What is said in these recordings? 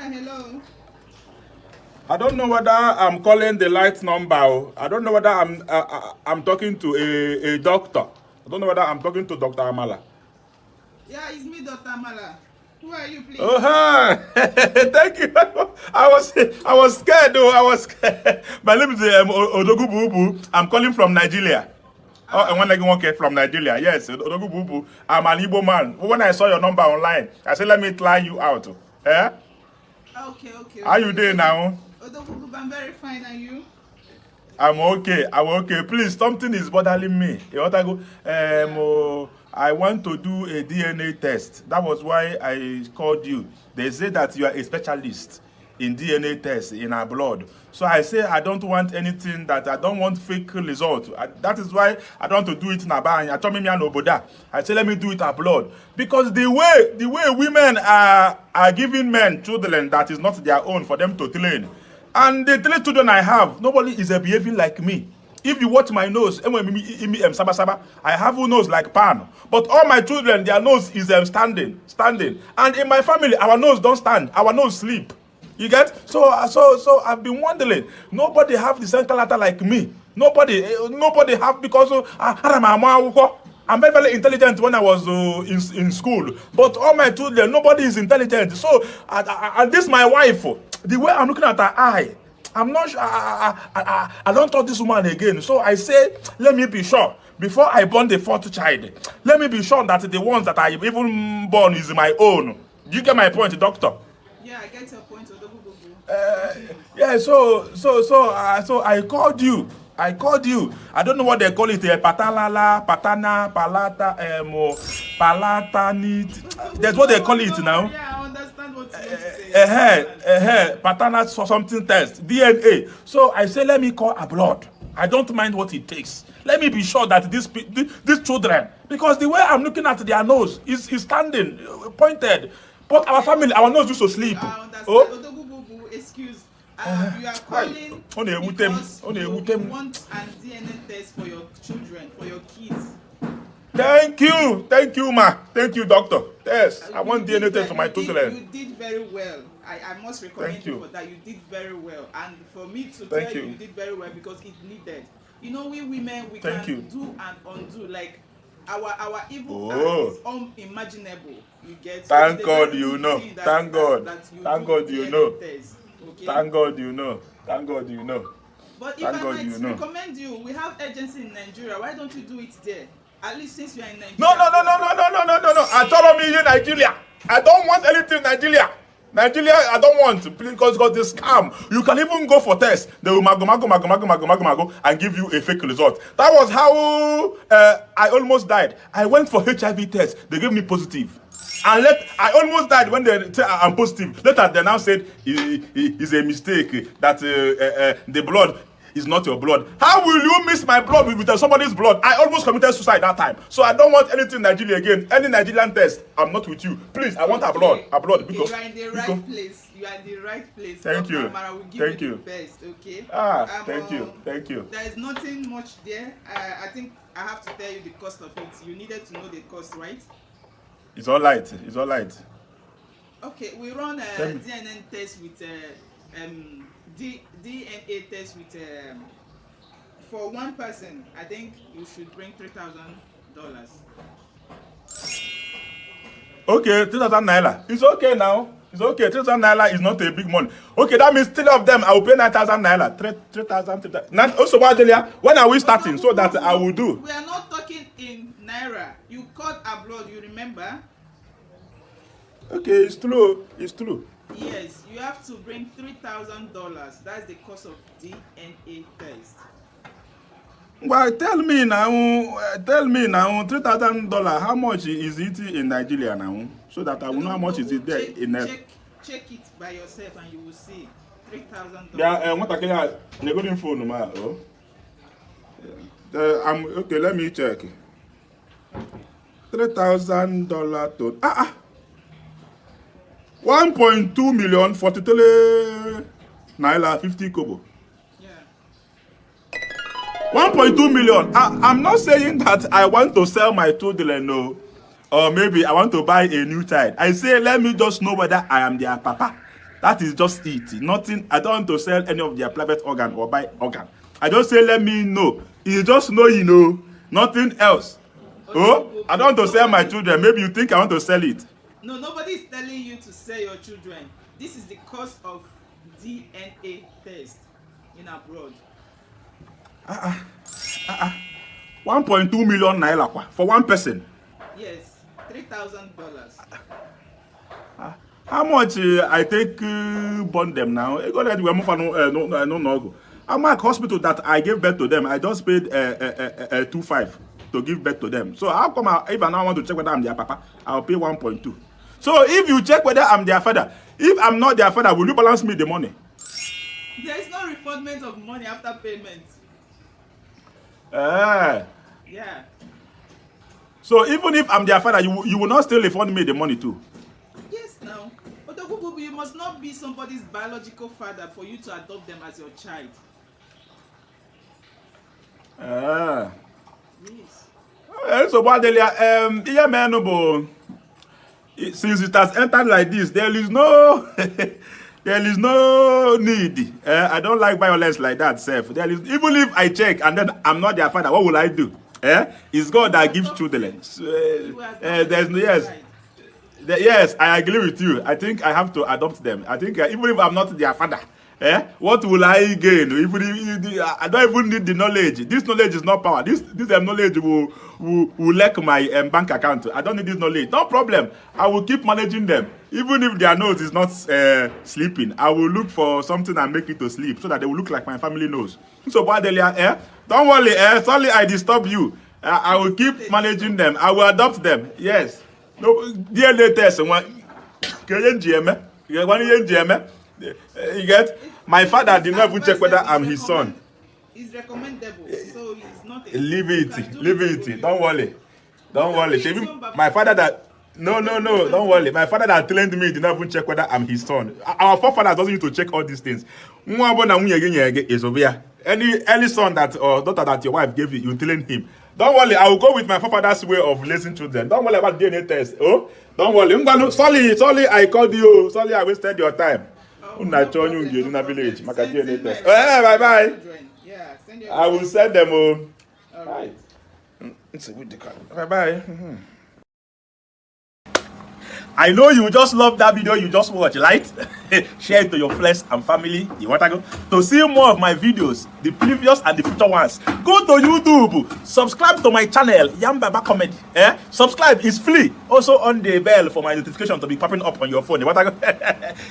Yeah, hello. I don't know whether I'm calling the right number. I don't know whether I'm talking to a doctor. I don't know whether I'm talking to Dr. Amala. Yeah, it's me, Dr. Mala. Who are you, Oh, please? hi. Thank you. I was scared though. I was scared. My name is Odogu Bubu. I'm calling from Nigeria. Oh, and when I go from Nigeria, yes, Odogu Bubu. I'm an Igbo man. When I saw your number online, I said, let me try you out. Eh? Okay. How you doing now? Odogugu, I'm very fine, and you? I'm okay. I'm okay. Please, something is bothering me. You want to go? I want to do a DNA test. That was why I called you. They say that you are a specialist in DNA tests in our blood. So I say I don't want anything that I don't want fake result. That is why I don't want to do it in Aba. I told me Oboda. I say let me do it abroad because the way women are giving men children that is not their own for them to train. And the three children I have, nobody is behaving like me. If you watch my nose, I have a nose like pan. But all my children, their nose is standing. And in my family, our nose don't stand. Our nose sleep. You get? So I've been wondering. Nobody have the same character like me. Nobody have because I'm very intelligent when I was in school. But all my children, nobody is intelligent. So, and this my wife, the way I'm looking at her eye, I'm not sure. I don't touch this woman again. So I say, let me be sure. Before I born the fourth child, let me be sure that the ones that I even born is my own. Do you get my point, doctor? Yeah, I get your point, Odogugu. Yeah, so I called you. I don't know what they call it. Patalala, patana, palata, palatani. That's what they call it now. Yeah, I understand what you say. Patana for something test, DNA. So I say, let me call abroad. I don't mind what it takes. Let me be sure that these children, because the way I'm looking at their nose is standing, pointed. But our family, our nose used to sleep. I understand. Oh. Odogugu, excuse. You are calling because you want an DNA test for your children, for your kids. Thank you, ma. Thank you, doctor. Yes, I want DNA test for my children. You did very well. I must recommend you for that. You did very well, and for me to tell you did very well because it needed. You know, we women we can do and undo like our evil act is unimaginable. You get. Thank God you know. Thank God you know. Thank God you know. Thank God you know. But if I might recommend you, we have agency in Nigeria. Why don't you do it there? At least since you are in Nigeria. No. I told me in Nigeria. I don't want anything in Nigeria. Nigeria, I don't want because this scam. You can even go for tests. They will mago and give you a fake result. That was how I almost died. I went for HIV test. They gave me positive. And I almost died when they said I'm positive. Later, they now said it's a mistake that the blood is not your blood. How will you mix my blood with somebody's blood? I almost committed suicide that time. So I don't want anything in Nigeria again. Any Nigerian test, I'm not with you. Please, I want abroad. Because you are in the right place. You are in the right place. Thank you. Will give you the best, okay? Thank you. There is nothing much there. I think I have to tell you the cost of it. You needed to know the cost, right? It's all right. Okay, we run a DNA test with DNA test with for one person. I think you should bring $3,000. Okay, 3,000 naira. It's okay now. It's okay. 3,000 naira is not a big money. Okay, that means 3 of them I will pay 9,000 naira. 3,000. Also, when are we starting so that I will do? We are not talking in naira. You called abroad. You remember? Okay, it's true. Yes, you have to bring $3,000. That's the cost of DNA test. Well, tell me now, $3,000. How much is it in Nigeria now? So that I will know how much is it there check it by yourself and you will see $3,000. Yeah, what I can the phone, ma. Okay. Let me check. $3,000 to 1.2 million 43 naira 50 kobo. Yeah. 1.2 million. I'm not saying that I want to sell my children, no. Or maybe I want to buy a new child. I say let me just know whether I am their papa. That is just it. Nothing. I don't want to sell any of their private organ or buy organ. I just say, let me know. You just know, you know. Nothing else. Oh, I don't want to sell my children. Maybe you think I want to sell it. No, nobody is telling you to sell your children. This is the cost of DNA test in abroad. 1.2 million naira for one person. Yes, $3,000. How much I take bond them now? I got no. I'm at hospital that I gave birth to them. I just paid 2.5 to give birth to them. So how come if I now want to check whether I'm their papa, I'll pay 1.2. So if you check whether I'm their father, if I'm not their father, will you balance me the money? There is no refundment of money after payment. Yeah. So even if I'm their father, you will not still refund me the money too? Yes, now. But you must not be somebody's biological father for you to adopt them as your child. Yes. So what since it has entered like this, there is no need. I don't like violence like that, self. Even if I check and then I'm not their father, what will I do? It's God that gives children. There's no yes, I agree with you. I think I have to adopt them. I think even if I'm not their father, what will I gain? I don't even need the knowledge. This knowledge is not power. This knowledge will leak my bank account. I don't need this knowledge. No problem. I will keep managing them. Even if their nose is not sleeping, I will look for something and make it to sleep so that they will look like my family nose. So, don't worry. Sorry, I disturb you. I will keep managing them. I will adopt them. Yes. No, dear latest one. You get? My father did not even check whether I'm his son. It's recommendable, so it's not. Leave it. Don't worry. My father that don't worry. My father that trained me did not even check whether I'm his son. Our forefathers doesn't need to check all these things. Any son that or daughter that your wife gave you train him. Don't worry, I will go with my forefathers' way of raising children. Don't worry about DNA test. Oh, don't worry. Sorry, I called you. Sorry, I wasted your time. Bye. I will send them home. Bye. Bye. I know you just love that video you just watched, right? Share it to your friends and family. You want to go? To see more of my videos, the previous and the future ones, go to YouTube. Subscribe to my channel, Yam Baba Comedy. Subscribe is free. Also on the bell for my notification to be popping up on your phone. You want to go?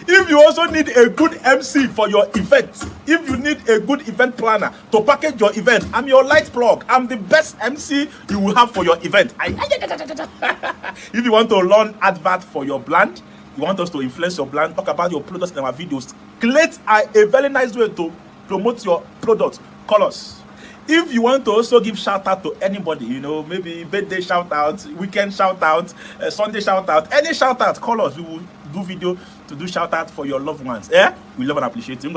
If you also need a good MC for your event, if you need a good event planner to package your event, I'm your light plug. I'm the best MC you will have for your event. If you want to learn advert for your brand, you want us to influence your brand, talk about your products in our videos, create a very nice way to promote your product, call us. If you want to also give shout out to anybody, maybe birthday shout out, weekend shout out, Sunday shout out, any shout out, call us. We will do video to do shout out for your loved ones. We love and appreciate you.